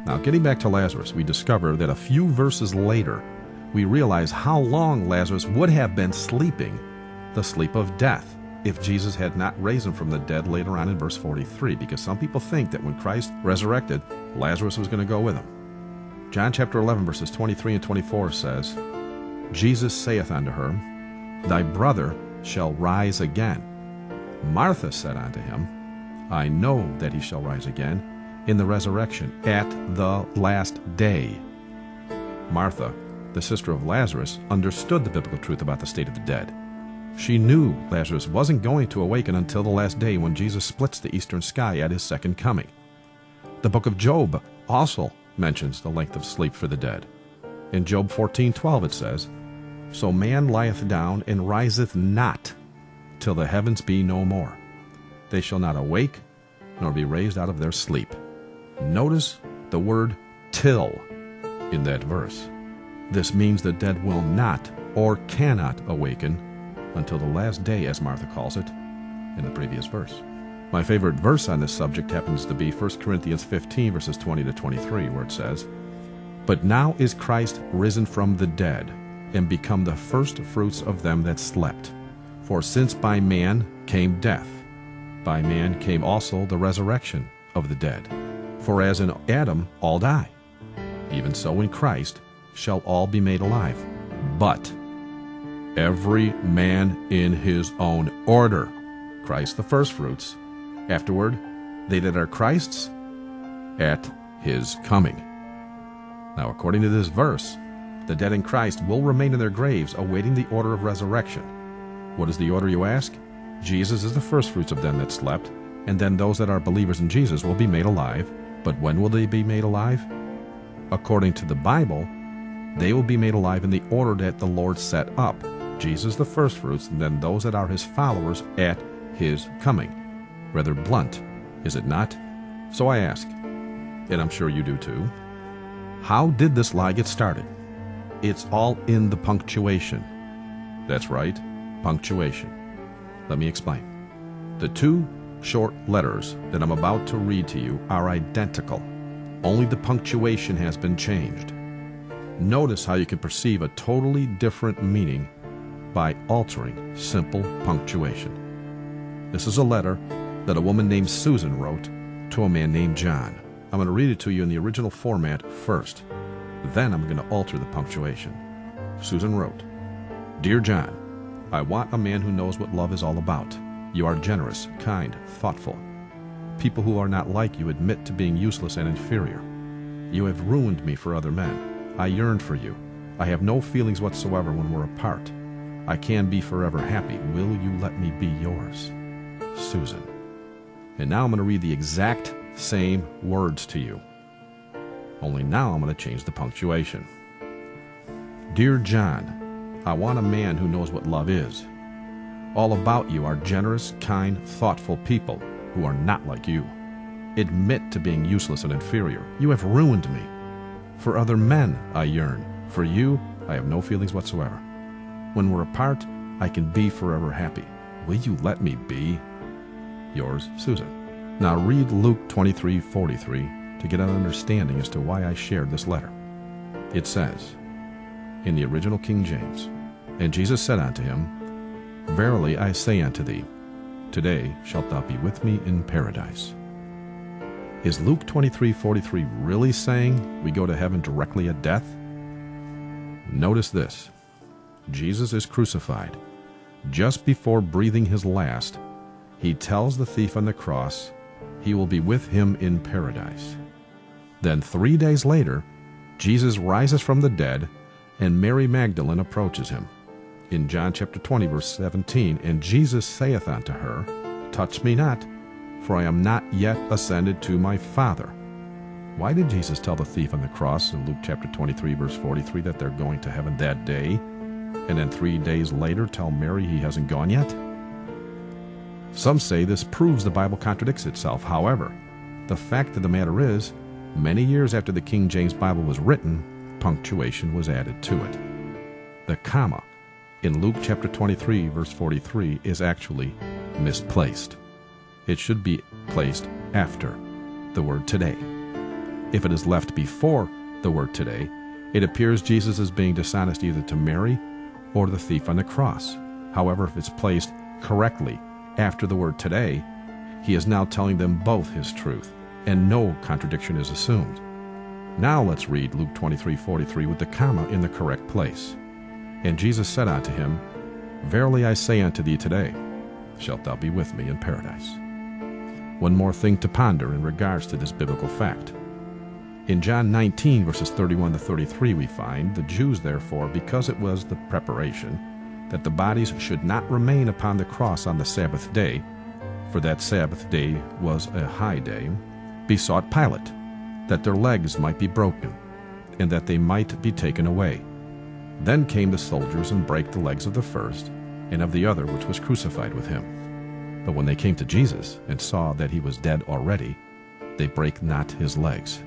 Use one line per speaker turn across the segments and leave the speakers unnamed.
Now, getting back to Lazarus, we discover that a few verses later, we realize how long Lazarus would have been sleeping the sleep of death if Jesus had not raised him from the dead later on in verse 43, because some people think that when Christ resurrected, Lazarus was going to go with him. John chapter 11, verses 23 and 24 says, Jesus saith unto her, Thy brother shall rise again. Martha said unto him, I know that he shall rise again in the resurrection at the last day. Martha, the sister of Lazarus, understood the biblical truth about the state of the dead. She knew Lazarus wasn't going to awaken until the last day when Jesus splits the eastern sky at his second coming. The book of Job also mentions the length of sleep for the dead. In Job 14:12 it says, So man lieth down and riseth not till the heavens be no more. They shall not awake, nor be raised out of their sleep. Notice the word till in that verse. This means the dead will not or cannot awaken until the last day, as Martha calls it in the previous verse. My favorite verse on this subject happens to be 1 Corinthians 15, verses 20 to 23, where it says, But now is Christ risen from the dead, and become the first fruits of them that slept. For since by man came death, by man came also the resurrection of the dead. For as in Adam all die, even so in Christ shall all be made alive. But every man in his own order. Christ the firstfruits. Afterward, they that are Christ's at his coming. Now, according to this verse, the dead in Christ will remain in their graves, awaiting the order of resurrection. What is the order, you ask? Jesus is the firstfruits of them that slept, and then those that are believers in Jesus will be made alive. But when will they be made alive? According to the Bible, they will be made alive in the order that the Lord set up. Jesus the firstfruits, and then those that are his followers at his coming. Rather blunt, is it not? So I ask, and I'm sure you do too, how did this lie get started? It's all in the punctuation. That's right, punctuation. Let me explain. The two short letters that I'm about to read to you are identical. Only the punctuation has been changed. Notice how you can perceive a totally different meaning by altering simple punctuation. This is a letter that a woman named Susan wrote to a man named John. I'm going to read it to you in the original format first. Then I'm going to alter the punctuation. Susan wrote, Dear John, I want a man who knows what love is all about. You are generous, kind, thoughtful. People who are not like you admit to being useless and inferior. You have ruined me for other men. I yearn for you. I have no feelings whatsoever when we're apart. I can be forever happy. Will you let me be yours? Susan. And now I'm going to read the exact same words to you. Only now I'm going to change the punctuation. Dear John, I want a man who knows what love is. All about you are generous, kind, thoughtful people who are not like you. Admit to being useless and inferior. You have ruined me. For other men I yearn. For you, I have no feelings whatsoever. When we're apart, I can be forever happy. Will you let me be? Yours, Susan. Now read Luke 23:43 to get an understanding as to why I shared this letter. It says, in the original King James, And Jesus said unto him, Verily I say unto thee, today shalt thou be with me in paradise. Is Luke 23:43 really saying we go to heaven directly at death? Notice this. Jesus is crucified. Just before breathing his last, he tells the thief on the cross he will be with him in paradise. Then 3 days later, Jesus rises from the dead, and Mary Magdalene approaches him. In John chapter 20, verse 17, And Jesus saith unto her, Touch me not, for I am not yet ascended to my Father. Why did Jesus tell the thief on the cross in Luke chapter 23, verse 43 that they're going to heaven that day, and then 3 days later tell Mary he hasn't gone yet? Some say this proves the Bible contradicts itself. However, the fact of the matter is, many years after the King James Bible was written, punctuation was added to it. The comma in Luke chapter 23, verse 43 is actually misplaced. It should be placed after the word today. If it is left before the word today, it appears Jesus is being dishonest either to Mary or the thief on the cross. However, if it's placed correctly after the word today, he is now telling them both his truth, and no contradiction is assumed. Now let's read Luke 23:43 with the comma in the correct place. And Jesus said unto him, Verily I say unto thee today, shalt thou be with me in paradise. One more thing to ponder in regards to this biblical fact. In John 19, verses 31 to 33, we find, the Jews, therefore, because it was the preparation, that the bodies should not remain upon the cross on the Sabbath day, for that Sabbath day was a high day, besought Pilate, that their legs might be broken, and that they might be taken away. Then came the soldiers and brake the legs of the first, and of the other which was crucified with him. But when they came to Jesus, and saw that he was dead already, they brake not his legs.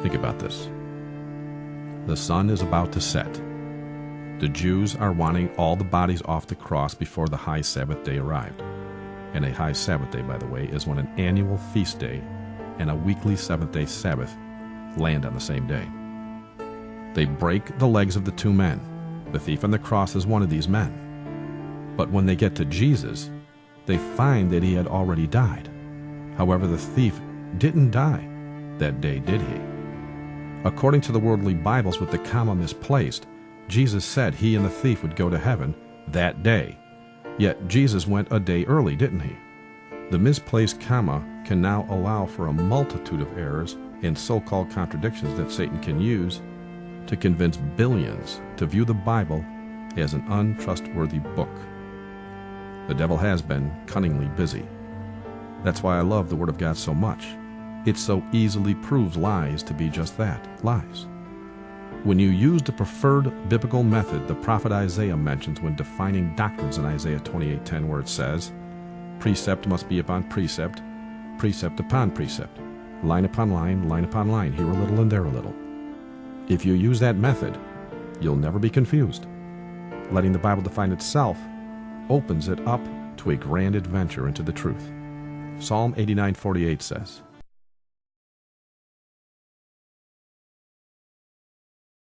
Think about this. The sun is about to set. The Jews are wanting all the bodies off the cross before the high Sabbath day arrived. And a high Sabbath day, by the way, is when an annual feast day and a weekly seventh-day Sabbath land on the same day. They break the legs of the two men. The thief on the cross is one of these men. But when they get to Jesus, they find that he had already died. However, the thief didn't die that day, did he? According to the worldly Bibles with the comma misplaced, Jesus said he and the thief would go to heaven that day. Yet Jesus went a day early, didn't he? The misplaced comma can now allow for a multitude of errors and so-called contradictions that Satan can use to convince billions to view the Bible as an untrustworthy book. The devil has been cunningly busy. That's why I love the Word of God so much. It so easily proves lies to be just that, lies. When you use the preferred biblical method the prophet Isaiah mentions when defining doctrines in Isaiah 28:10, where it says, precept must be upon precept, precept upon precept, line upon line, here a little and there a little. If you use that method, you'll never be confused. Letting the Bible define itself opens it up to a grand adventure into the truth. Psalm 89:48 says,